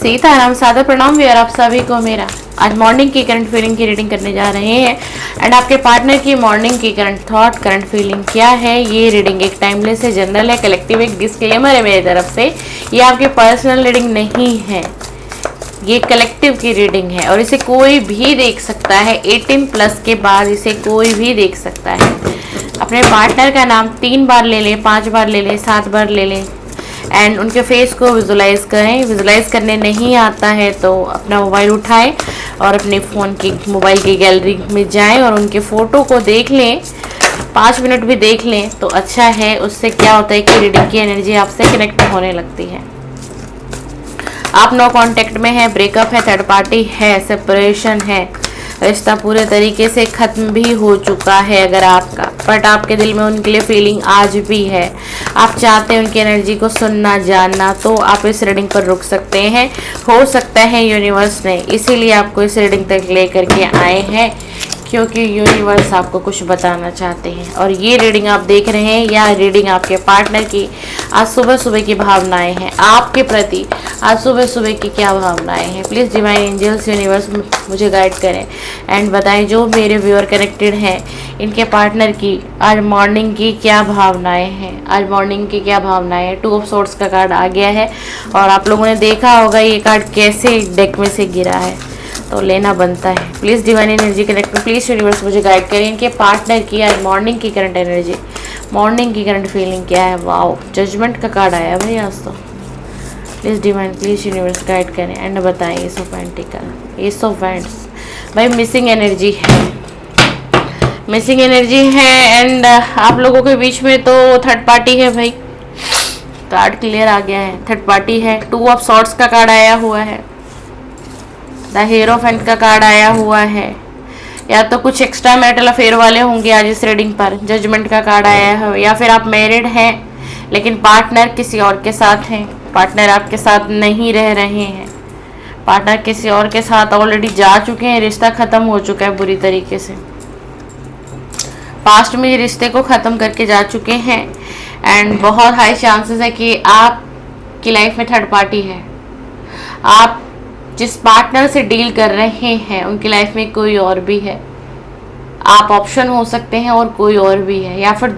सीताराम सादर प्रणाम व्यूअर, आप सभी को मेरा आज मॉर्निंग की करंट फीलिंग की रीडिंग करने जा रहे हैं। एंड आपके पार्टनर की मॉर्निंग की करंट थॉट, करंट फीलिंग क्या है। ये रीडिंग एक टाइमलेस है, जनरल है, कलेक्टिव, एक डिस्क्लेमर है मेरी तरफ से। ये आपकी पर्सनल रीडिंग नहीं है, ये कलेक्टिव की रीडिंग है और इसे कोई भी देख सकता है। 18 प्लस के बाद इसे कोई भी देख सकता है। अपने पार्टनर का नाम 3 बार ले लें, 5 बार ले लें, 7 बार ले लें एंड उनके फेस को विजुलाइज करें। विजुलाइज करने नहीं आता है तो अपना मोबाइल उठाएं और अपने फ़ोन की मोबाइल की गैलरी में जाएं और उनके फ़ोटो को देख लें। 5 मिनट भी देख लें तो अच्छा है। उससे क्या होता है कि रीडिंग की एनर्जी आपसे कनेक्ट होने लगती है। आप नो कांटेक्ट में है, ब्रेकअप है, थर्ड पार्टी है, सेपरेशन है, रिश्ता पूरे तरीके से ख़त्म भी हो चुका है अगर आपका, बट आपके दिल में उनके लिए फीलिंग आज भी है। आप चाहते हैं उनकी एनर्जी को सुनना, जानना, तो आप इस रीडिंग पर रुक सकते हैं। हो सकता है यूनिवर्स ने इसीलिए आपको इस रीडिंग तक ले करके आए हैं, क्योंकि यूनिवर्स आपको कुछ बताना चाहते हैं। और ये रीडिंग आप देख रहे हैं या रीडिंग आपके पार्टनर की आज सुबह सुबह की भावनाएं हैं आपके प्रति। आज सुबह सुबह की क्या भावनाएं हैं, प्लीज़ डिवाइन एंजल्स यूनिवर्स मुझे गाइड करें एंड बताएं। जो मेरे व्यूअर कनेक्टेड हैं इनके पार्टनर की आज मॉर्निंग की क्या भावनाएं हैं। आज मॉर्निंग की क्या भावनाएं हैं। 2 ऑफ सोर्ड्स का कार्ड आ गया है और आप लोगों ने देखा होगा ये कार्ड कैसे डेक में से गिरा है, तो लेना बनता है। Please divine energy connect, please universe मुझे गाइड करें। इनके पार्टनर की आज मॉर्निंग की करंट एनर्जी, मॉर्निंग की करंट फीलिंग क्या है। वाओ, जजमेंट का कार्ड आया भाई आज तो। Please divine, please universe guide करें एंड बताएं। S of pentacle, S of wands, भाई मिसिंग एनर्जी है, मिसिंग एनर्जी है एंड आप लोगों के बीच में तो थर्ड पार्टी है भाई। कार्ड क्लियर आ गया है, थर्ड पार्टी है। 2 ऑफ सॉर्ड्स का कार्ड आया हुआ है, द हीरोफेंट का कार्ड आया हुआ है। या तो कुछ एक्स्ट्रा मैरिटल अफेयर वाले होंगे आज इस रीडिंग पर। जजमेंट का कार्ड आया है, या फिर आप मैरिड हैं लेकिन पार्टनर किसी और के साथ हैं, पार्टनर आपके साथ नहीं रह रहे हैं, पार्टनर किसी और के साथ ऑलरेडी जा चुके हैं, रिश्ता ख़त्म हो चुका है बुरी तरीके से। पास्ट में ये रिश्ते को ख़त्म करके जा चुके हैं एंड बहुत हाई चांसेस है कि आपकी लाइफ में थर्ड पार्टी है। आप जिस पार्टनर से डील कर रहे हैं उनकी लाइफ में कोई और भी है। आप ऑप्शन हो सकते हैं और कोई और भी है, या फिर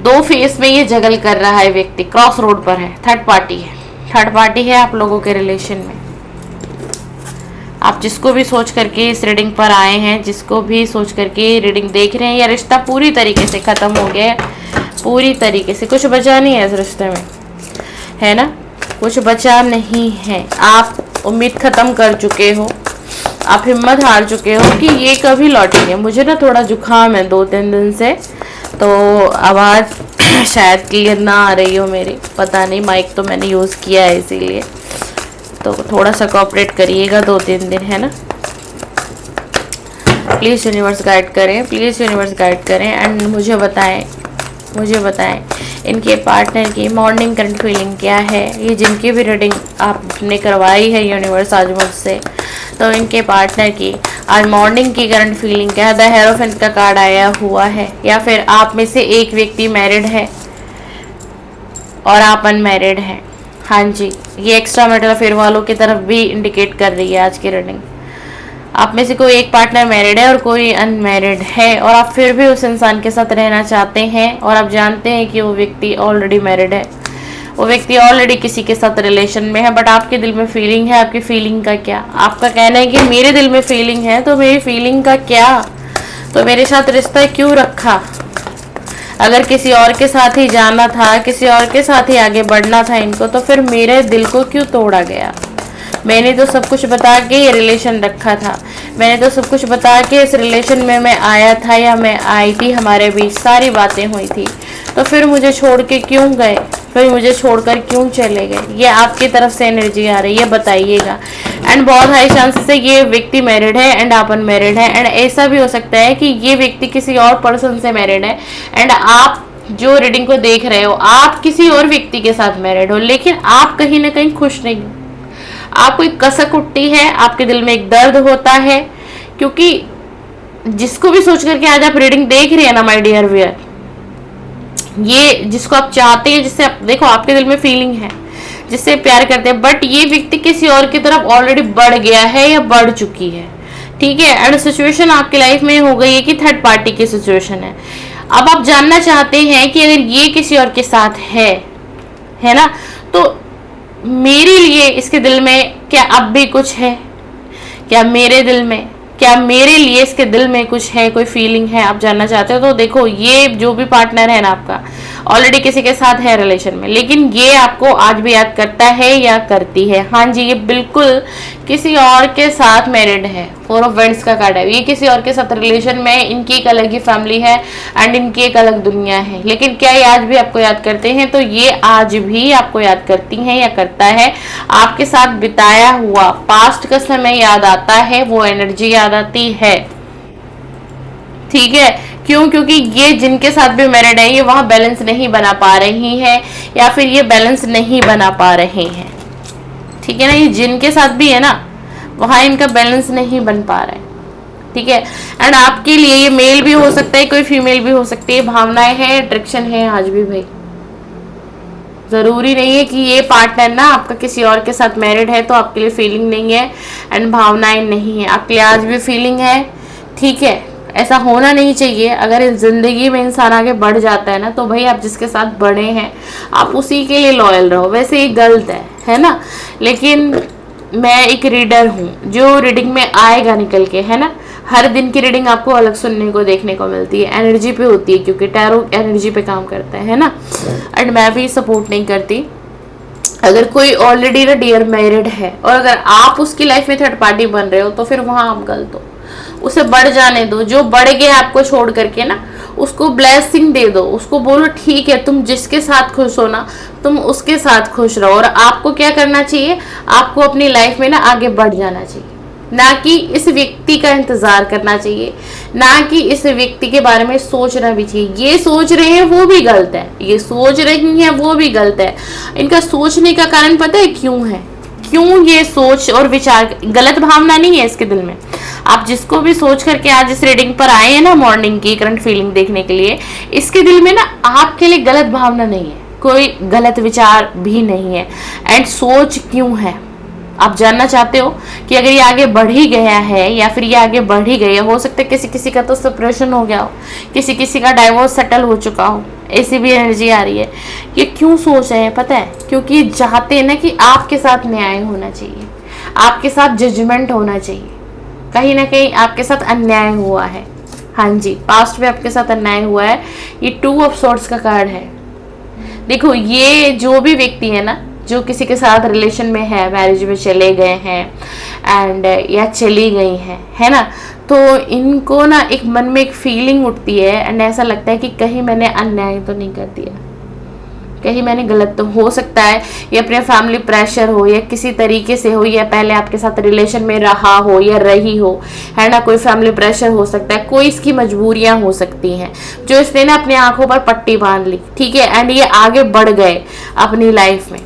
दो फेस में ये जगल कर रहा है व्यक्ति, क्रॉस रोड पर है। थर्ड पार्टी है, थर्ड पार्टी है आप लोगों के रिलेशन में। आप जिसको भी सोच करके इस रीडिंग पर आए हैं, जिसको भी सोच करके रीडिंग देख रहे हैं, या रिश्ता पूरी तरीके से ख़त्म हो गया है, पूरी तरीके से कुछ बचा नहीं है इस रिश्ते में, है ना, कुछ बचा नहीं है। आप उम्मीद ख़त्म कर चुके हो, आप हिम्मत हार चुके हो कि ये कभी लौटेंगे। मुझे ना थोड़ा जुकाम है 2-3 दिन से, तो आवाज़ शायद क्लियर ना आ रही हो मेरी, पता नहीं। माइक तो मैंने यूज़ किया है इसीलिए, तो थोड़ा सा कोऑपरेट करिएगा 2-3 दिन, है ना। प्लीज़ यूनिवर्स गाइड करें, प्लीज़ यूनिवर्स गाइड करें एंड मुझे बताएं इनके पार्टनर की मॉर्निंग करंट फीलिंग क्या है। ये जिनकी भी रीडिंग आपने करवाई है यूनिवर्स आज मुझसे, तो इनके पार्टनर की आज मॉर्निंग की करंट फीलिंग क्या है। द हीरोफेंट का कार्ड आया हुआ है, या फिर आप में से एक व्यक्ति मैरिड है और आप अनमैरिड हैं। हाँ जी, ये एक्स्ट्रा मैरिटल अफेयर वालों की तरफ भी इंडिकेट कर रही है आज की रीडिंग। आप में से कोई एक पार्टनर मैरिड है और कोई अनमैरिड है, और आप फिर भी उस इंसान के साथ रहना चाहते हैं और आप जानते हैं कि वो व्यक्ति ऑलरेडी मैरिड है, वो व्यक्ति ऑलरेडी किसी के साथ रिलेशन में है, बट आपके दिल में फीलिंग है। आपकी फीलिंग का क्या? आपका कहना है कि मेरे दिल में फीलिंग है, तो मेरी फीलिंग का क्या? तो मेरे साथ रिश्ता क्यों रखा? अगर किसी और के साथ ही जाना था, किसी और के साथ ही आगे बढ़ना था इनको, तो फिर मेरे दिल को क्यों तोड़ा गया? मैंने तो सब कुछ बता के ये रिलेशन रखा था, मैंने तो सब कुछ बता के इस रिलेशन में मैं आया था या मैं आई थी, हमारे बीच सारी बातें हुई थी, तो फिर मुझे छोड़ के क्यों गए? फिर मुझे छोड़कर क्यों चले गए? ये आपकी तरफ से एनर्जी आ रही है, बताइएगा। एंड बहुत हाई चांसेस है ये व्यक्ति मैरिड है एंड आप अनमैरिड है। एंड ऐसा भी हो सकता है कि ये व्यक्ति किसी और पर्सन से मैरिड है एंड आप जो रीडिंग को देख रहे हो आप किसी और व्यक्ति के साथ मैरिड हो, लेकिन आप कहीं ना कहीं खुश नहीं हो। आपको एक कसक उठती है, आपके दिल में एक दर्द होता है, क्योंकि जिसको भी सोच करके आज आप रीडिंग देख रहे हैं ना माय डियर व्यूअर, ये जिसको आप चाहते हैं, जिससे आप देखो आपके दिल में फीलिंग है, जिससे प्यार करते हैं, बट ये व्यक्ति किसी और की तरफ ऑलरेडी बढ़ गया है या बढ़ चुकी है, ठीक है। एंड सिचुएशन आपकी लाइफ में हो गई है कि थर्ड पार्टी की सिचुएशन है। अब आप जानना चाहते हैं कि अगर ये किसी और के साथ है ना, तो मेरे लिए इसके दिल में क्या अब भी कुछ है, क्या मेरे लिए इसके दिल में कुछ है, कोई फीलिंग है, आप जानना चाहते हो। तो देखो, ये जो भी पार्टनर है ना आपका, ऑलरेडी किसी के साथ है रिलेशन में, लेकिन ये आपको आज भी याद करता है या करती है। हाँ जी, ये बिल्कुल किसी और के साथ मैरिड है। 4 ऑफ वेंट्स का कार्ड है। ये किसी और के साथ रिलेशन में, इनकी एक अलग ही फैमिली है एंड इनकी एक अलग दुनिया है। लेकिन क्या ये आज भी आपको याद करते हैं? तो ये आज भी आपको याद करती हैं या करता है। आपके साथ बिताया हुआ पास्ट का समय याद आता है, वो एनर्जी याद आती है, ठीक है। क्यों? क्योंकि ये जिनके साथ भी मैरिड है, ये वहां बैलेंस नहीं बना पा रही है या फिर ये बैलेंस नहीं बना पा रहे हैं, ठीक है ना। ये जिनके साथ भी है ना, वहां इनका बैलेंस नहीं बन पा रहा है, ठीक है। एंड आपके लिए ये मेल भी हो सकता है, कोई फीमेल भी हो सकती है। भावनाएं हैं, अट्रैक्शन है आज भी भाई। जरूरी नहीं है कि ये पार्टनर ना आपका किसी और के साथ मैरिड है तो आपके लिए फीलिंग नहीं है एंड भावनाएं नहीं है। आपके लिए आज भी फीलिंग है, ठीक है। ऐसा होना नहीं चाहिए। अगर इस जिंदगी में इंसान आगे बढ़ जाता है ना, तो भाई आप जिसके साथ बढ़े हैं आप उसी के लिए लॉयल रहो। वैसे ये गलत है ना। लेकिन मैं एक रीडर हूँ जो रीडिंग में आएगा निकल के, है ना। हर दिन की रीडिंग आपको अलग सुनने को देखने को मिलती है, एनर्जी पे होती है, क्योंकि टैरो एनर्जी पे काम करता है ना। एंड मैं भी सपोर्ट नहीं करती। अगर कोई ऑलरेडी ना डियर मैरिड है और अगर आप उसकी लाइफ में थर्ड पार्टी बन रहे हो, तो फिर वहां आप गलत हो। उसे बढ़ जाने दो। जो बढ़ गया आपको छोड़ करके ना, उसको ब्लेसिंग दे दो। उसको बोलो ठीक है, तुम जिसके साथ खुश हो ना, तुम उसके साथ खुश रहो। और आपको क्या करना चाहिए? आपको अपनी लाइफ में ना आगे बढ़ जाना चाहिए, ना कि इस व्यक्ति का इंतजार करना चाहिए, ना कि इस व्यक्ति के बारे में सोचना भी चाहिए। ये सोच रहे हैं वो भी गलत है, ये सोच रही हैं वो भी गलत है। इनका सोचने का कारण पता है क्यों है? क्यों ये सोच और विचार? गलत भावना नहीं है इसके दिल में। आप जिसको भी सोच करके आज इस रीडिंग पर आए हैं ना, मॉर्निंग की करंट फीलिंग देखने के लिए, इसके दिल में ना आपके लिए गलत भावना नहीं है, कोई गलत विचार भी नहीं है। एंड सोच क्यों है आप जानना चाहते हो कि अगर ये आगे बढ़ ही गया है या फिर ये आगे बढ़ ही गई है, हो सकता है किसी किसी का तो सेपरेशन हो गया हो, किसी किसी का डाइवोर्स सेटल हो चुका हो, ऐसी भी एनर्जी आ रही है। ये क्यों सोच रहे हैं पता है? क्योंकि ये चाहते हैं ना कि आपके साथ न्याय होना चाहिए, आपके साथ जजमेंट होना चाहिए। कहीं ना कहीं आपके साथ अन्याय हुआ है। हाँ जी, पास्ट में आपके साथ अन्याय हुआ है। ये 2 ऑफ सॉर्ड्स का कार्ड है। देखो, ये जो भी व्यक्ति है ना, जो किसी के साथ रिलेशन में है, मैरिज में चले गए हैं एंड या चली गई हैं, है ना, तो इनको ना एक मन में एक फीलिंग उठती है एंड ऐसा लगता है कि कहीं मैंने अन्याय तो नहीं कर दिया, कहीं मैंने गलत तो हो सकता है। ये अपने फैमिली प्रेशर हो या किसी तरीके से हो, या पहले आपके साथ रिलेशन में रहा हो या रही हो, है ना। कोई फैमिली प्रेशर हो सकता है, कोई इसकी मजबूरियां हो सकती हैं जो इसने ना अपनी आंखों पर पट्टी बांध ली, ठीक है। एंड ये आगे बढ़ गए अपनी लाइफ में,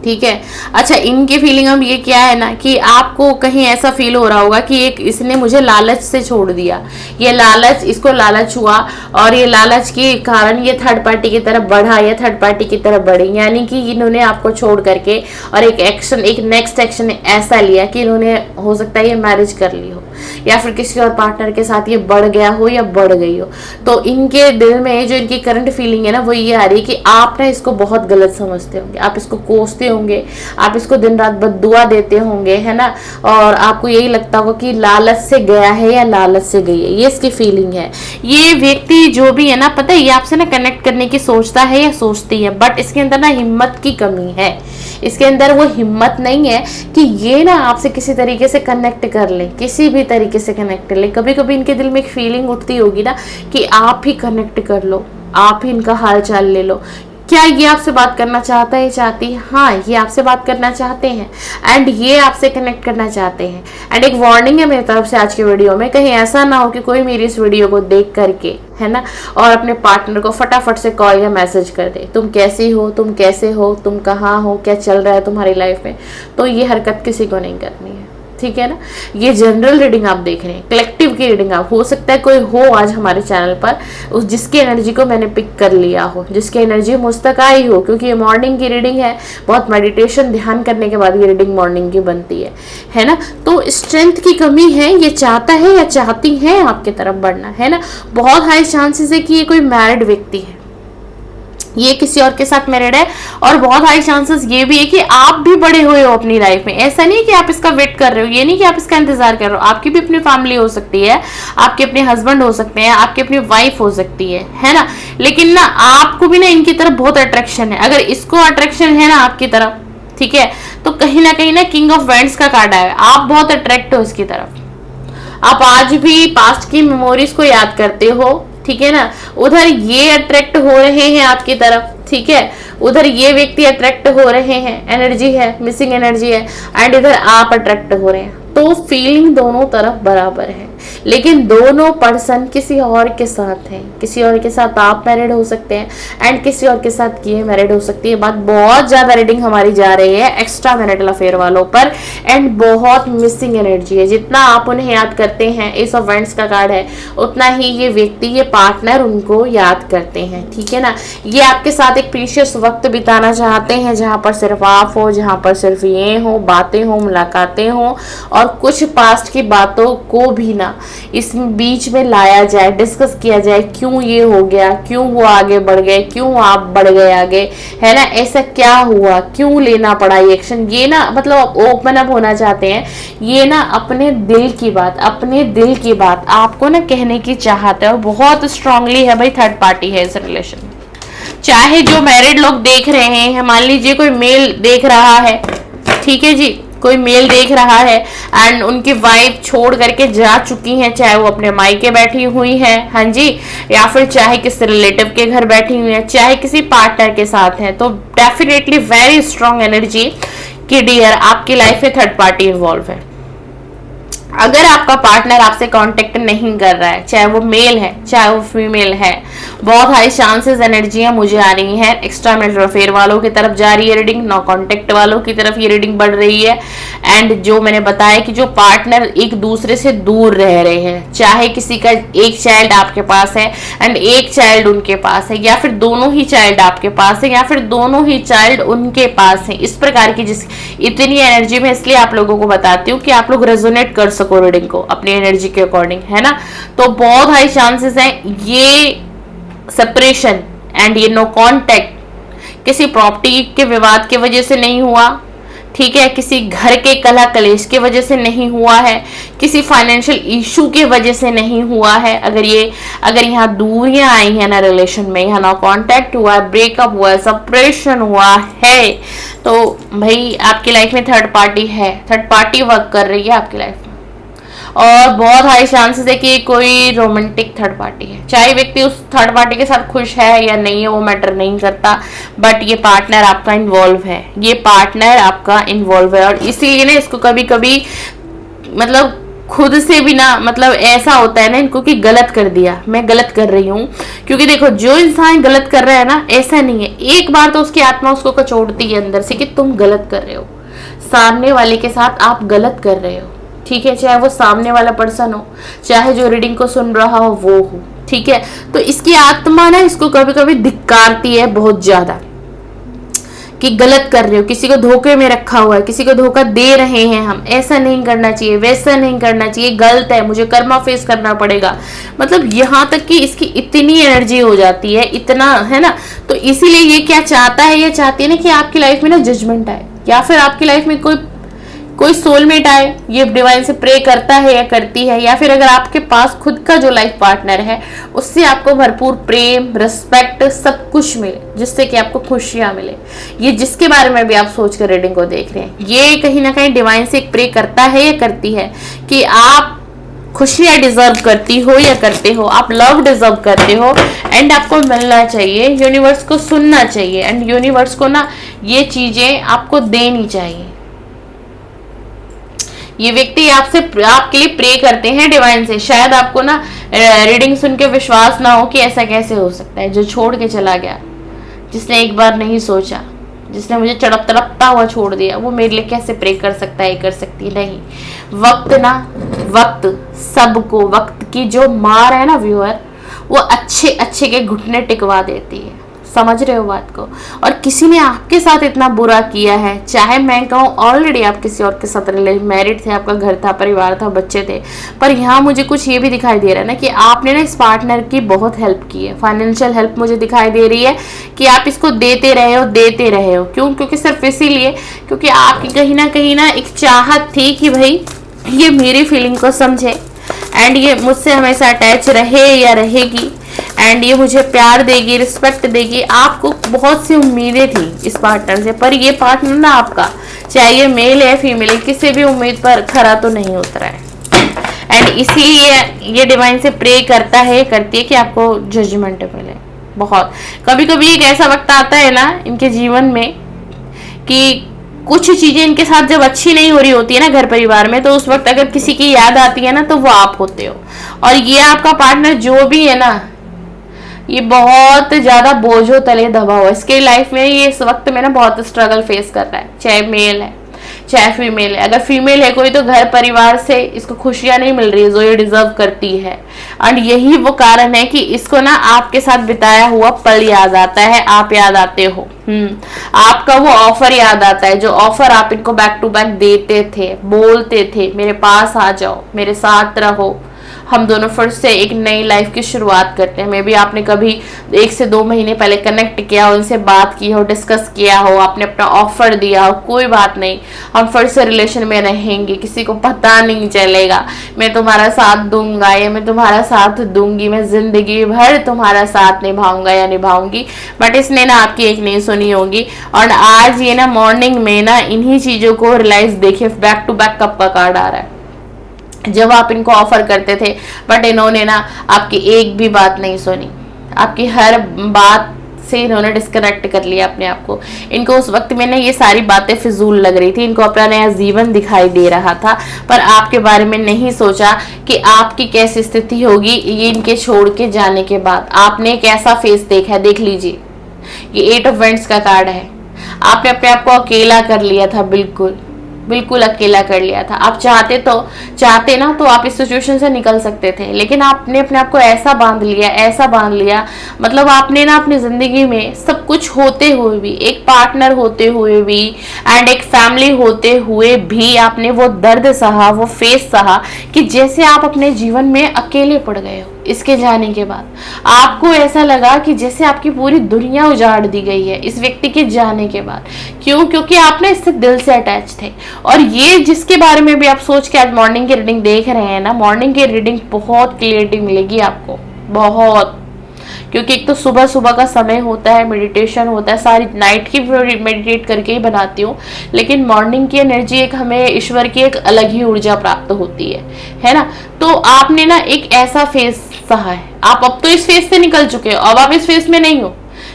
ठीक है। अच्छा, इनकी फीलिंग अब ये क्या है ना कि आपको कहीं ऐसा फील हो रहा होगा कि एक इसने मुझे लालच से छोड़ दिया, ये लालच, इसको लालच हुआ और ये लालच के कारण ये थर्ड पार्टी की तरफ बढ़ा या थर्ड पार्टी की तरफ बढ़ी। यानी कि इन्होंने आपको छोड़ करके और एक एक्शन, एक नेक्स्ट एक्शन ऐसा लिया कि इन्होंने हो सकता है ये मैरिज कर ली हो या फिर किसी और पार्टनर के साथ ये बढ़ गया हो या बढ़ गई हो। तो इनके दिल में जो इनकी करंट फीलिंग है ना, वो ये आ रही है कि आप ना इसको बहुत गलत समझते होंगे, आप इसको कोसते होंगे, आप इसको दिन रात बद्दुआ देते होंगे, है ना। और आपको यही लगता होगा कि लालच से गया है या लालच से गई है, ये इसकी फीलिंग है। ये व्यक्ति जो भी है ना, पता है, ये आपसे ना कनेक्ट करने की सोचता है या सोचती है, बट इसके अंदर ना हिम्मत की कमी है। इसके अंदर वो हिम्मत नहीं है कि ये ना आपसे किसी तरीके से कनेक्ट कर ले, किसी भी तरीके से कनेक्ट कर ले। कभी कभी इनके दिल में एक फीलिंग उठती होगी ना कि आप ही कनेक्ट कर लो, आप ही इनका हाल चाल ले लो। क्या ये आपसे बात करना चाहता है, चाहती है? हाँ, ये आपसे बात करना चाहते हैं एंड ये आपसे कनेक्ट करना चाहते हैं। एंड एक वार्निंग है मेरी तरफ से आज के वीडियो में, कहीं ऐसा ना हो कि कोई मेरी इस वीडियो को देख करके, है ना, और अपने पार्टनर को फटाफट से कॉल या मैसेज कर दे, तुम कैसी हो, तुम कैसे हो, तुम कहाँ हो, क्या चल रहा है तुम्हारी लाइफ में। तो ये हरकत किसी को नहीं करनी है, ठीक है ना। ये जनरल रीडिंग आप देख रहे हैं, कलेक्टिव की रीडिंग आप, हो सकता है कोई हो आज हमारे चैनल पर उस जिसकी एनर्जी को मैंने पिक कर लिया हो, जिसकी एनर्जी मुझ तक आई हो, क्योंकि ये मॉर्निंग की रीडिंग है, बहुत मेडिटेशन ध्यान करने के बाद ये रीडिंग मॉर्निंग की बनती है ना। तो स्ट्रेंथ की कमी है, ये चाहता है या चाहती है आपके तरफ बढ़ना, है ना। बहुत हाई चांसेस है कि ये कोई मैरिड व्यक्ति है, ये किसी और के साथ मैरिड है, और बहुत हाई चांसेस ये भी है कि आप भी बड़े हुए हो अपनी लाइफ में। ऐसा नहीं कि आप इसका वेट कर रहे हो, ये नहीं कि आप इसका इंतजार कर रहे हो, आपकी भी अपनी फैमिली हो सकती है, आपके अपने हस्बैंड हो सकते हैं, आपकी अपनी वाइफ हो सकती है ना। लेकिन ना आपको भी ना इनकी तरफ बहुत अट्रैक्शन है। अगर इसको अट्रैक्शन है ना आपकी तरफ, ठीक है, तो कहीं ना किंग ऑफ वेंट्स का कार्ड आया, आप बहुत अट्रैक्ट हो इसकी तरफ। आप आज भी पास्ट की मेमोरीज को याद करते हो, ठीक है ना। उधर ये अट्रैक्ट हो रहे हैं आपकी तरफ, ठीक है, उधर ये व्यक्ति अट्रैक्ट हो रहे हैं, एनर्जी है, मिसिंग एनर्जी है, एंड इधर आप अट्रैक्ट हो रहे हैं। तो फीलिंग दोनों तरफ बराबर है, लेकिन दोनों पर्सन किसी और के साथ हैं। किसी और के साथ आप मैरिड हो सकते हैं एंड किसी और के साथ ये मैरिड हो सकती है। बात बहुत ज्यादा रीडिंग हमारी जा रही है एक्स्ट्रा मैरिटल अफेयर वालों पर, एंड बहुत मिसिंग एनर्जी है। जितना आप उन्हें याद करते हैं, एस ऑफ वेंट्स का कार्ड है, उतना ही ये व्यक्ति, ये पार्टनर उनको याद करते हैं, ठीक है ना। ये आपके साथ एक प्रीशियस वक्त बिताना चाहते हैं, जहां पर सिर्फ आप हो, जहां पर सिर्फ ये हो, बातें हो, मुलाकातें हो, और कुछ पास्ट की बातों को भी ना इस बीच में लाया जाए, डिस्कस किया जाए, क्यों ये हो गया, क्यों वो आगे बढ़ गए, क्यों आप बढ़ गए आगे, है ना। ऐसा क्या हुआ, क्यों लेना पड़ा ये एक्शन, ये ना मतलब ओपन अप होना चाहते हैं। ये ना अपने दिल की बात, अपने दिल की बात आपको ना कहने की चाहत है, और बहुत स्ट्रांगली है भाई। थर्ड पार्टी है इस रिलेशन में। चाहे जो मैरिड लोग देख रहे हैं, मान लीजिए कोई मेल देख रहा है, ठीक है जी, कोई मेल देख रहा है एंड उनकी वाइफ छोड़ करके जा चुकी है, चाहे वो अपने मायके बैठी हुई है, हाँ जी, या फिर चाहे किसी रिलेटिव के घर बैठी हुई है, चाहे किसी पार्टनर के साथ है, तो डेफिनेटली वेरी स्ट्रॉन्ग एनर्जी कि डियर आपकी लाइफ में थर्ड पार्टी इन्वॉल्व है। अगर आपका पार्टनर आपसे कांटेक्ट नहीं कर रहा है, चाहे वो मेल है चाहे वो फीमेल है, बहुत हाई चांसेस एनर्जियां मुझे आ रही हैं एक्स्ट्रा मैरिटल अफेयर वालों की तरफ जा रही है रीडिंग, नो कांटेक्ट वालों की तरफ ये रीडिंग बढ़ रही है। एंड जो मैंने बताया कि जो पार्टनर एक दूसरे से दूर रह रहे हैं, चाहे किसी का एक चाइल्ड आपके पास है एंड एक चाइल्ड उनके पास है, या फिर दोनों ही चाइल्ड आपके पास है, या फिर दोनों ही चाइल्ड उनके पास है, इस प्रकार की जिस इतनी एनर्जी में, इसलिए आप लोगों को बताती हूँ कि आप लोग रेजोनेट कर सको रीडिंग को अपनी एनर्जी के अकॉर्डिंग, है ना। तो बहुत हाई चांसेस हैं ये सेपरेशन एंड ये नो कांटेक्ट किसी प्रॉपर्टी के विवाद की वजह से नहीं हुआ, ठीक है, किसी घर के कलह कलेश की वजह से नहीं हुआ है, किसी फाइनेंशियल इशू की वजह से नहीं हुआ है। अगर यहाँ दूरियां आई हैं ना रिलेशन में, यहाँ ना कांटेक्ट हुआ है, ब्रेकअप हुआ है, सेपरेशन हुआ है, तो भाई आपकी लाइफ में थर्ड पार्टी है, थर्ड पार्टी वर्क कर रही है आपकी लाइफ में। और बहुत हाई चांसेस है कि कोई रोमांटिक थर्ड पार्टी है, चाहे व्यक्ति उस थर्ड पार्टी के साथ खुश है या नहीं है वो मैटर नहीं करता, बट ये पार्टनर आपका इन्वॉल्व है, ये पार्टनर आपका इन्वॉल्व है। और इसीलिए ना इसको कभी कभी मतलब खुद से भी ना मतलब ऐसा होता है ना इनको कि गलत कर दिया, मैं गलत कर रही हूँ। क्योंकि देखो जो इंसान गलत कर रहा है ना, ऐसा नहीं है, एक बार तो उसकी आत्मा उसको कचोड़ती है अंदर से कि तुम गलत कर रहे हो, सामने वाले के साथ आप गलत कर रहे हो, ठीक है, चाहे वो सामने वाला पर्सन हो, चाहे जो रीडिंग को सुन रहा हो वो हो, ठीक है। तो इसकी आत्मा ना इसको कभी कभी धिक्कारती है बहुत ज्यादा कि गलत कर रहे हो, किसी को धोखे में रखा हुआ है, किसी को धोखा दे रहे हैं हम, ऐसा नहीं करना चाहिए, वैसा नहीं करना चाहिए, गलत है, मुझे कर्मा फेस करना पड़ेगा। मतलब यहाँ तक कि इसकी इतनी एनर्जी हो जाती है, इतना, है ना। तो इसीलिए ये क्या चाहता है, ये चाहती है ना कि आपकी लाइफ में ना जजमेंट आए, या फिर आपकी लाइफ में कोई सोलमेट आए, ये डिवाइन से प्रे करता है या करती है, या फिर अगर आपके पास खुद का जो लाइफ पार्टनर है उससे आपको भरपूर प्रेम, रिस्पेक्ट, सब कुछ मिले, जिससे कि आपको खुशियां मिले। ये जिसके बारे में भी आप सोच कर रीडिंग को देख रहे हैं, ये कहीं ना कहीं डिवाइन से एक प्रे करता है या करती है कि आप खुशियां डिजर्व करती हो या करते हो, आप लव डिजर्व करते हो, एंड आपको मिलना चाहिए, यूनिवर्स को सुनना चाहिए, एंड यूनिवर्स को ना ये चीजें आपको देनी चाहिए। ये व्यक्ति आपसे आपके लिए प्रे करते हैं डिवाइन से। शायद आपको ना रीडिंग सुन के विश्वास ना हो कि ऐसा कैसे हो सकता है, जो छोड़ के चला गया, जिसने एक बार नहीं सोचा, जिसने मुझे तड़पता हुआ छोड़ दिया, वो मेरे लिए कैसे प्रे कर सकता है, कर सकती नहीं। वक्त सबको, वक्त की जो मार है ना व्यूअर, वो अच्छे अच्छे के घुटने टिकवा देती है। समझ रहे हो बात को? और किसी ने आपके साथ इतना बुरा किया है, चाहे मैं कहूँ ऑलरेडी आप किसी और के साथ मैरिड थे, आपका घर था, परिवार था, बच्चे थे, पर यहाँ मुझे कुछ ये भी दिखाई दे रहा है ना कि आपने ना इस पार्टनर की बहुत हेल्प की है। फाइनेंशियल हेल्प मुझे दिखाई दे रही है कि आप इसको देते रहे हो। क्यों? क्योंकि सिर्फ इसीलिए क्योंकि आपकी कहीं ना एक चाहत थी कि भाई ये मेरी फीलिंग को समझे एंड ये मुझसे हमेशा अटैच रहे या रहेगी एंड ये मुझे प्यार देगी, रिस्पेक्ट देगी। आपको बहुत सी उम्मीदें थी इस पार्टनर से, पर ये पार्टनर ना आपका, चाहे ये मेल है फीमेल है, किसी भी उम्मीद पर खरा तो नहीं उतरा है। एंड इसीलिए ये डिवाइन से प्रे करती है कि आपको जजमेंट मिले। बहुत कभी कभी एक ऐसा वक्त आता है ना इनके जीवन में कि कुछ चीजें इनके साथ जब अच्छी नहीं हो रही होती है ना घर परिवार में, तो उस वक्त अगर किसी की याद आती है ना तो वो आप होते हो। और ये आपका पार्टनर जो भी है ना, ये बहुत ज्यादा बोझों तले दबा हुआ है। इसके लाइफ में ये इस वक्त में ना बहुत स्ट्रगल फेस कर रहा है, चाहे मेल है चाहे फीमेल है। अगर फीमेल है कोई तो घर परिवार से इसको खुशियां नहीं मिल रही है जो ये डिजर्व करती है। एंड यही वो कारण है कि इसको ना आपके साथ बिताया हुआ पल याद आता है, आप याद आते हो। आपका वो ऑफर याद आता है, जो ऑफर आप इनको बैक टू बैक देते थे, बोलते थे मेरे पास आ जाओ, मेरे साथ रहो, हम दोनों फिर से एक नई लाइफ की शुरुआत करते हैं। मे बी आपने कभी 1 से 2 महीने पहले कनेक्ट किया हो, उनसे बात की हो, डिस्कस किया हो, आपने अपना ऑफर दिया हो, कोई बात नहीं, हम फिर से रिलेशन में रहेंगे, किसी को पता नहीं चलेगा, मैं तुम्हारा साथ दूंगा या मैं तुम्हारा साथ दूंगी, मैं जिंदगी भर तुम्हारा साथ निभाऊंगा या निभाऊंगी। बट इसने ना आपकी एक नहीं सुनी होगी। और आज ये ना मॉर्निंग में ना इन्हीं चीजों को रियलाइज, देखिए बैक टू बैक कब का कार्ड आ रहा है। जब आप इनको ऑफर करते थे बट इन्होंने ना आपकी एक भी बात नहीं सुनी, आपकी हर बात से इन्होंने डिस्कनेक्ट कर लिया अपने आप को। इनको उस वक्त में ना ये सारी बातें फिजूल लग रही थी, इनको अपना नया जीवन दिखाई दे रहा था, पर आपके बारे में नहीं सोचा कि आपकी कैसी स्थिति होगी ये इनके छोड़ के जाने के बाद। आपने एक ऐसा फेस देखा है, देख लीजिए, ये 8 ऑफ वेंट्स का कार्ड है। आपने अपने आप को अकेला कर लिया था, बिल्कुल अकेला कर लिया था। आप चाहते ना तो आप इस सिचुएशन से निकल सकते थे, लेकिन आपने अपने आप को ऐसा बांध लिया, मतलब आपने ना अपनी जिंदगी में सब कुछ होते हुए भी, एक पार्टनर होते हुए भी एंड एक फैमिली होते हुए भी आपने वो दर्द सहा, वो फेस सहा कि जैसे आप अपने जीवन में अकेले पड़ गए हो। इसके जाने के बाद आपको ऐसा लगा कि जैसे आपकी पूरी दुनिया उजाड़ दी गई है इस व्यक्ति के जाने के बाद। क्यों? क्योंकि आप ना इससे दिल से अटैच थे। और ये जिसके बारे में भी आप सोच के आज मॉर्निंग की रीडिंग देख रहे हैं ना, मॉर्निंग की रीडिंग बहुत क्लियरिटी मिलेगी आपको, बहुत। क्योंकि एक तो सुबह सुबह का समय होता है, मेडिटेशन होता है, सारी नाइट की मेडिटेट करके ही बनाती हूँ, लेकिन मॉर्निंग की एनर्जी एक हमें ईश्वर की एक अलग ही ऊर्जा प्राप्त होती है ना। तो आपने ना एक ऐसा फेस सहा है, आप अब तो इस फेस से निकल चुके हो, अब आप इस फेस में नहीं हो,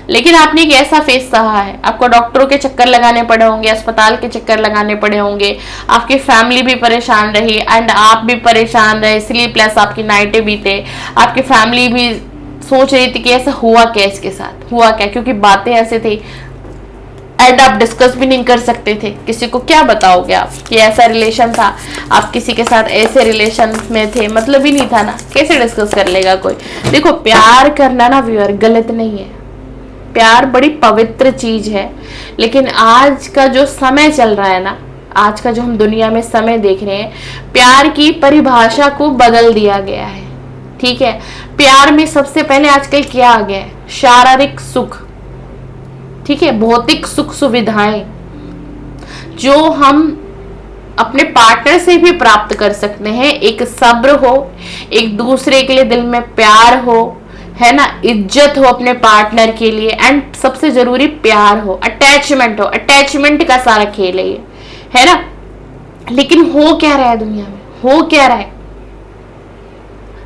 लेकिन आपने एक ऐसा फेस सहा है। आपको डॉक्टरों के चक्कर लगाने पड़े होंगे, अस्पताल के चक्कर लगाने पड़े होंगे, आपकी फैमिली भी परेशान रही एंड आप भी परेशान रहे, इसलिए प्लस आपकी नाइटें भी थे, आपकी फैमिली भी सोच रही थी कि ऐसा हुआ क्या, इसके साथ हुआ क्या, क्योंकि बातें ऐसे थी एंड आप डिस्कस भी नहीं कर सकते थे। किसी को क्या बताओगे आप कि ऐसा रिलेशन था, आप किसी के साथ ऐसे रिलेशन में थे, मतलब ही नहीं था ना, कैसे डिस्कस कर लेगा कोई। देखो, प्यार करना ना व्यूअर गलत नहीं है, प्यार बड़ी पवित्र चीज है, लेकिन आज का जो समय चल रहा है ना, आज का जो हम दुनिया में समय देख रहे हैं, प्यार की परिभाषा को बदल दिया गया है। ठीक है, प्यार में सबसे पहले आजकल क्या आ गया है? शारीरिक सुख, ठीक है, भौतिक सुख सुविधाएं जो हम अपने पार्टनर से भी प्राप्त कर सकते हैं। एक सब्र हो, एक दूसरे के लिए दिल में प्यार हो, है ना, इज्जत हो अपने पार्टनर के लिए, एंड सबसे जरूरी प्यार हो, अटैचमेंट हो। अटैचमेंट का सारा खेल है ये, है ना। लेकिन हो क्या रहा है दुनिया में, हो क्या रहा है?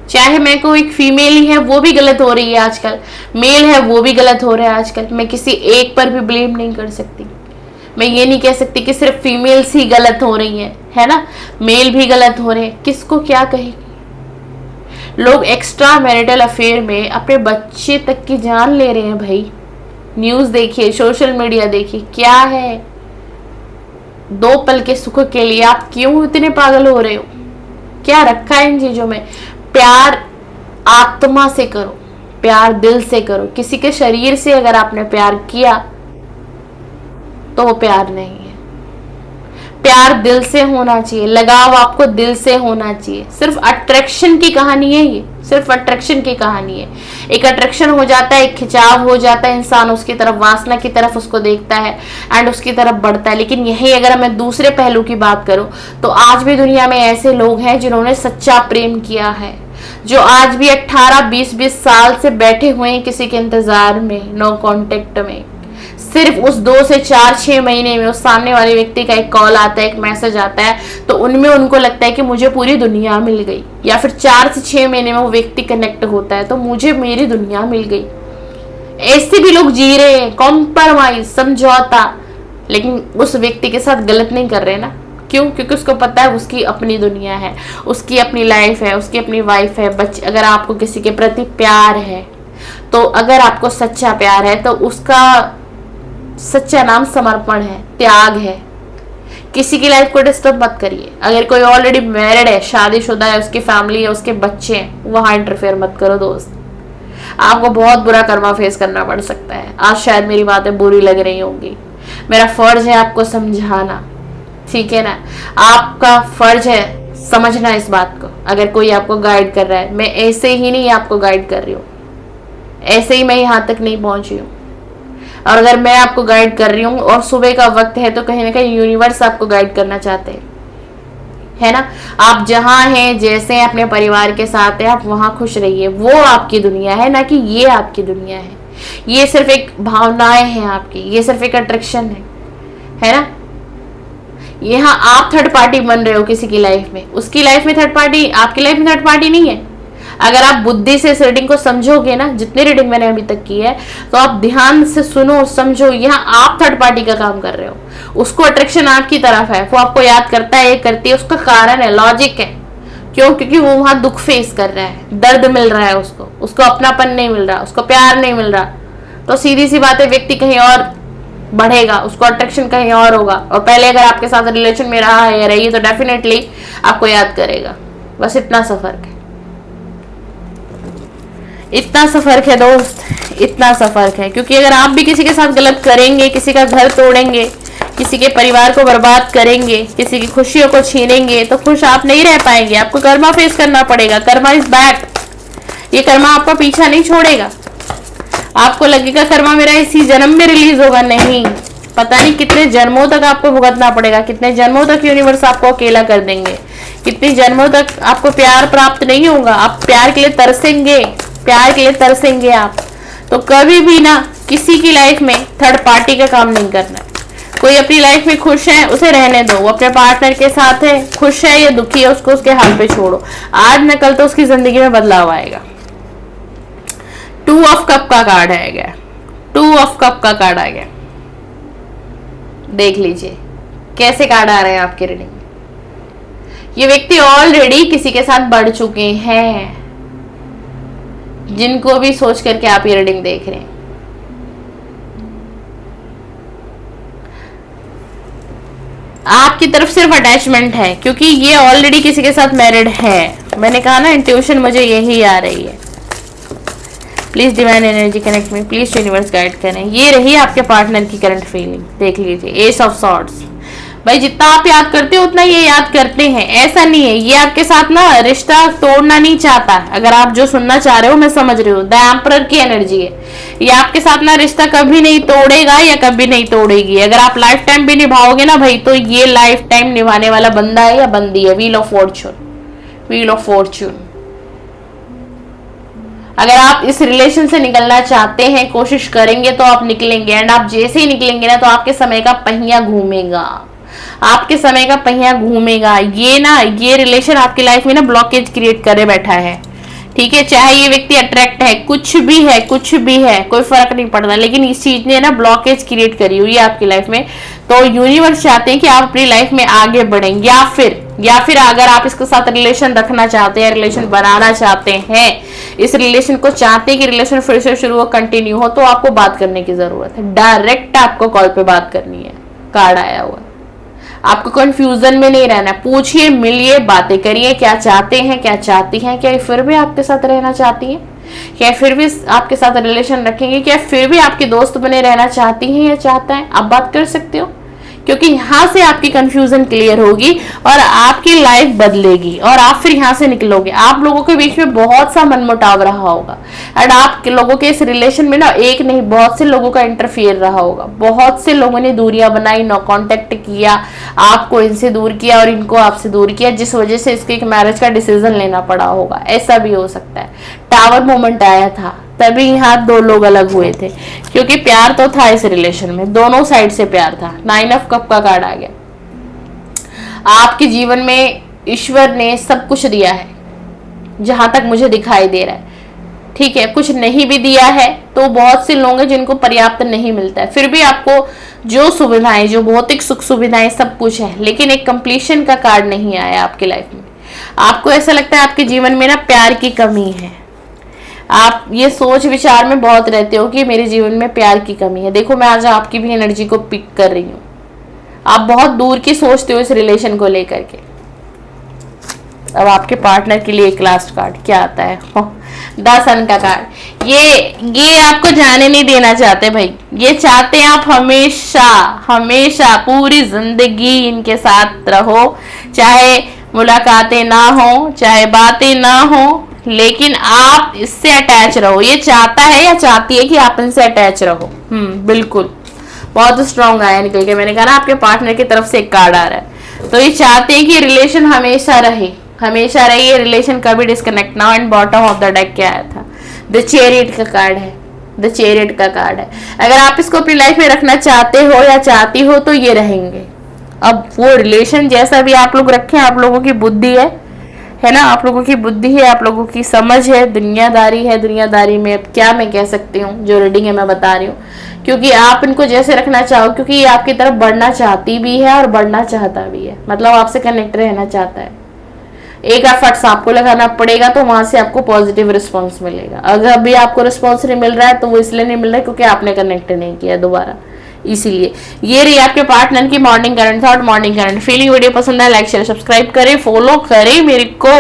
चाहे मैं कोई एक फीमेल ही है वो भी गलत हो रही है आजकल, मेल है वो भी गलत हो रहा है आजकल। मैं किसी एक पर भी ब्लेम नहीं कर सकती, मैं ये नहीं कह सकती कि सिर्फ फीमेल्स ही गलत हो रही है ना, मेल भी गलत हो रहे हैं। किसको क्या कहेगी? लोग एक्स्ट्रा मैरिटल अफेयर में अपने बच्चे तक की जान ले रहे हैं भाई, न्यूज देखिए, सोशल मीडिया देखिए, क्या है 2 पल के सुख के लिए आप क्यों इतने पागल हो रहे हो? क्या रखा है इन चीजों में? प्यार आत्मा से करो, प्यार दिल से करो। किसी के शरीर से अगर आपने प्यार किया तो वो प्यार नहीं है। प्यार दिल से होना चाहिए, लगाव आपको दिल से होना चाहिए। सिर्फ अट्रैक्शन की कहानी है ये, सिर्फ अट्रैक्शन की कहानी है। एक अट्रैक्शन हो जाता है, एक खिंचाव हो जाता है, इंसान उसकी तरफ, वासना की तरफ उसको देखता है एंड उसकी तरफ बढ़ता है। लेकिन यही अगर मैं दूसरे पहलू की बात करूं तो आज भी दुनिया में ऐसे लोग हैं जिन्होंने सच्चा प्रेम किया है, जो आज भी 18, 20 साल से बैठे हुए हैं किसी के इंतजार में, नो कॉन्टेक्ट में। सिर्फ उस 2 से 4-6 महीने में उस सामने वाले व्यक्ति का एक कॉल आता है, एक मैसेज आता है, तो उनमें उनको लगता है कि मुझे पूरी दुनिया मिल गई। या फिर 4 से 6 महीने में वो व्यक्ति कनेक्ट होता है तो मुझे मेरी दुनिया मिल गई। ऐसे भी लोग जी रहे हैं, कॉम्प्रोमाइज, समझौता, लेकिन उस व्यक्ति के साथ गलत नहीं कर रहे ना। क्यों? क्योंकि उसको पता है उसकी अपनी दुनिया है, उसकी अपनी लाइफ है, उसकी अपनी वाइफ है, बच्चे। अगर आपको किसी के प्रति प्यार है, तो अगर आपको सच्चा प्यार है तो उसका सच्चा नाम समर्पण है, त्याग है। किसी की लाइफ को डिस्टर्ब मत करिए। अगर कोई ऑलरेडी मैरिड है, शादीशुदा है, उसकी फैमिली है, उसके बच्चे हैं, वहां इंटरफेयर मत करो दोस्त। आपको बहुत बुरा कर्मा फेस करना पड़ सकता है। आज शायद मेरी बातें बुरी लग रही होंगी, मेरा फर्ज है आपको समझाना, ठीक है ना? आपका फर्ज है समझना इस बात को। अगर कोई आपको गाइड कर रहा है, मैं ऐसे ही नहीं आपको गाइड कर रही हूँ, ऐसे ही मैं यहाँ तक नहीं पहुंची हूँ। और अगर मैं आपको गाइड कर रही हूँ और सुबह का वक्त है तो कहीं ना कहीं यूनिवर्स आपको गाइड करना चाहते हैं, है ना? आप जहां हैं, जैसे अपने परिवार के साथ है, आप वहां खुश रहिए। वो आपकी दुनिया है, ना कि ये आपकी दुनिया है। ये सिर्फ एक भावनाएं हैं आपकी, ये सिर्फ एक अट्रैक्शन है ना? यहाँ आप थर्ड पार्टी बन रहे हो किसी की लाइफ में, उसकी लाइफ में थर्ड पार्टी, आपकी लाइफ में थर्ड पार्टी नहीं है। अगर आप बुद्धि से इस रीडिंग को समझोगे ना, जितनी रीडिंग मैंने अभी तक की है, तो आप ध्यान से सुनो, समझो, यहाँ आप थर्ड पार्टी का काम कर रहे हो। उसको अट्रैक्शन आपकी तरफ है, वो आपको याद करता है, ये करती है, उसका कारण है, लॉजिक है। क्यों? क्योंकि वो वहां दुख फेस कर रहा है, दर्द मिल रहा है उसको अपनापन नहीं मिल रहा, उसको प्यार नहीं मिल रहा। तो सीधी सी बात है, व्यक्ति कहीं और बढ़ेगा, उसको अट्रैक्शन कहीं और होगा। और पहले अगर आपके साथ रिलेशन में रहा है या रही है तो डेफिनेटली आपको याद करेगा। बस इतना सा फर्क है, इतना सा फर्क है दोस्त, इतना सा फर्क है। क्योंकि अगर आप भी किसी के साथ गलत करेंगे, किसी का घर तोड़ेंगे, किसी के परिवार को बर्बाद करेंगे, किसी की खुशियों को छीनेंगे, तो खुश आप नहीं रह पाएंगे। आपको कर्मा फेस करना पड़ेगा। Karma is back. ये कर्मा आपका पीछा नहीं छोड़ेगा। आपको लगेगा कर्मा मेरा इसी जन्म में रिलीज होगा, नहीं, पता नहीं कितने जन्मों तक आपको भुगतना पड़ेगा, कितने जन्मों तक यूनिवर्स आपको अकेला कर देंगे, कितने जन्मों तक आपको प्यार प्राप्त नहीं होगा। आप प्यार के लिए तरसेंगे, प्यार के लिए तरसेंगे आप। तो कभी भी ना किसी की लाइफ में थर्ड पार्टी का काम नहीं करना है। कोई अपनी लाइफ में खुश है, उसे रहने दो। वो अपने पार्टनर के साथ है, खुश है या दुखी है, उसको उसके हाल पे छोड़ो। आज न कल तो उसकी जिंदगी में बदलाव आएगा। 2 ऑफ कप का कार्ड आ गया, 2 ऑफ कप का कार्ड आ गया। देख लीजिए कैसे कार्ड आ रहे हैं आपके रीडिंग में। ये व्यक्ति ऑलरेडी किसी के साथ बढ़ चुके हैं, जिनको भी सोच करके आप ये रीडिंग देख रहे हैं। आपकी तरफ सिर्फ अटैचमेंट है, क्योंकि ये ऑलरेडी किसी के साथ मैरिड है। मैंने कहा ना, इंट्यूशन मुझे यही आ रही है। प्लीज डिवाइन एनर्जी कनेक्ट में, प्लीज यूनिवर्स गाइड करें। ये रही आपके पार्टनर की करंट फीलिंग। देख लीजिए, एस ऑफ सॉर्ड्स। भाई जितना आप याद करते हो उतना ये याद करते हैं, ऐसा नहीं है। ये आपके साथ ना रिश्ता तोड़ना नहीं चाहता। अगर आप जो सुनना चाह रहे हो मैं समझ रही हूँ, द एम्परर की एनर्जी है। ये आपके साथ ना रिश्ता कभी नहीं तोड़ेगा या कभी नहीं तोड़ेगी। अगर आप लाइफ टाइम भी निभाओगे ना भाई, तो ये लाइफ टाइम निभाने वाला बंदा है या बंदी है। Wheel of Fortune, wheel of Fortune. अगर आप इस रिलेशन से निकलना चाहते हैं, कोशिश करेंगे तो आप निकलेंगे। एंड आप जैसे ही निकलेंगे ना, तो आपके समय का पहिया घूमेगा, आपके समय का पहिया घूमेगा। ये ना, ये रिलेशन आपकी लाइफ में ना ब्लॉकेज क्रिएट करे बैठा है ठीक है, चाहे ये व्यक्ति अट्रैक्ट है, कुछ भी है, कुछ भी है, कोई फर्क नहीं पड़ता, लेकिन इस चीज ने ना ब्लॉकेज क्रिएट करी हुई है आपकी लाइफ में। तो यूनिवर्स चाहते हैं कि आप अपनी लाइफ में आगे बढ़ें, या फिर अगर आप इसके साथ रिलेशन रखना चाहते हैं, रिलेशन बनाना चाहते हैं, इस रिलेशन को चाहते हैं कि रिलेशन फिर से शुरू हो, कंटिन्यू हो, तो आपको बात करने की जरूरत है। डायरेक्ट आपको कॉल पे बात करनी है, कार्ड आया हुआ। आपको कंफ्यूजन में नहीं रहना, पूछिए, मिलिए, बातें करिए, क्या चाहते हैं, क्या चाहती हैं, क्या फिर भी आपके साथ रहना चाहती हैं, क्या फिर भी आपके साथ रिलेशन रखेंगे, क्या फिर भी आपके दोस्त बने रहना चाहती हैं या चाहता है, आप बात कर सकते हो। क्योंकि यहाँ से आपकी कंफ्यूजन क्लियर होगी और आपकी लाइफ बदलेगी और आप फिर यहाँ से निकलोगे। आप लोगों के बीच में बहुत सा मनमुटाव रहा होगा एंड आप लोगों के इस रिलेशन में ना एक नहीं बहुत से लोगों का इंटरफियर रहा होगा। बहुत से लोगों ने दूरियां बनाई, नो कांटेक्ट किया, आपको इनसे दूर किया और इनको आपसे दूर किया, जिस वजह से इसके एक मैरिज का डिसीजन लेना पड़ा होगा। ऐसा भी हो सकता है। टावर मोमेंट आया था तभी यहाँ दो लोग अलग हुए थे, क्योंकि प्यार तो था इस रिलेशन में, दोनों साइड से प्यार था। 9 ऑफ कप का कार्ड आ गया। आपके जीवन में ईश्वर ने सब कुछ दिया है जहां तक मुझे दिखाई दे रहा है, ठीक है। कुछ नहीं भी दिया है तो बहुत से लोग हैं जिनको पर्याप्त नहीं मिलता है, फिर भी आपको जो सुविधाएं, जो भौतिक सुख सुविधाएं, सब कुछ है, लेकिन एक कंप्लीशन का कार्ड नहीं आया आपकी लाइफ में। आपको ऐसा लगता है आपके जीवन में ना प्यार की कमी है। आप ये सोच विचार में बहुत रहते हो कि मेरे जीवन में प्यार की कमी है। देखो, मैं आज आपकी भी एनर्जी को पिक कर रही हूँ। आप बहुत दूर की सोचते हो इस रिलेशन को लेकर के। अब आपके पार्टनर के लिए एक लास्ट कार्ड क्या आता है? 10 सन का कार्ड। ये आपको जाने नहीं देना चाहते भाई। ये चाहते हैं आप हमेशा हमेशा पूरी जिंदगी इनके साथ रहो, चाहे मुलाकातें ना हो, चाहे बातें ना हो, लेकिन आप इससे अटैच रहो। ये चाहता है या चाहती है कि आप इनसे अटैच रहो। बिल्कुल, बहुत स्ट्रांग आया निकल के। मैंने कहा ना आपके पार्टनर की तरफ से एक कार्ड आ रहा है, तो ये चाहते हैं कि रिलेशन हमेशा रहे, हमेशा रहे, ये रिलेशन कभी डिस्कनेक्ट ना हो। And bottom of the deck क्या आया था? द चैरियट का कार्ड है। द चैरियट का कार्ड है। अगर आप इसको अपनी लाइफ में रखना चाहते हो या चाहती हो तो ये रहेंगे। अब वो रिलेशन जैसा भी आप लोग रखें, आप लोगों की बुद्धि है ना, आप लोगों की बुद्धि है, आप लोगों की समझ है, दुनियादारी है। दुनियादारी में अब क्या मैं कह सकती हूँ, जो रीडिंग है मैं बता रही हूँ, क्योंकि आप इनको जैसे रखना चाहो, क्योंकि ये आपकी तरफ बढ़ना चाहती भी है और बढ़ना चाहता भी है, मतलब आपसे कनेक्ट रहना चाहता है। एक एफर्ट्स आपको लगाना पड़ेगा तो वहां से आपको पॉजिटिव रिस्पॉन्स मिलेगा। अगर अभी आपको रिस्पॉन्स नहीं मिल रहा है तो वो इसलिए नहीं मिल रहा है क्योंकि आपने कनेक्ट नहीं किया दोबारा, इसीलिए। ये रही आपके पार्टनर की morning current through, morning current feeling. Video पसंद है लाइक शेयर सब्सक्राइब करें, फॉलो करें मेरे को,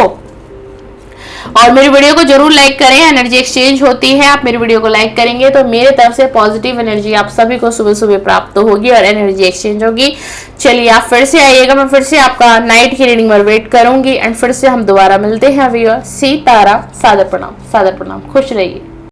और मेरी वीडियो को जरूर लाइक करें। एनर्जी एक्सचेंज होती है, आप मेरी वीडियो को लाइक करेंगे तो मेरे तरफ से पॉजिटिव एनर्जी आप सभी को सुबह सुबह प्राप्त होगी और एनर्जी एक्सचेंज होगी। चलिए, आप फिर से आइएगा, मैं फिर से आपका नाइट की रीडिंग में वेट करूंगी एंड फिर से हम दोबारा मिलते हैं व्यूअर। सीताराम, सादर प्रणाम, सादर प्रणाम, खुश रहिए।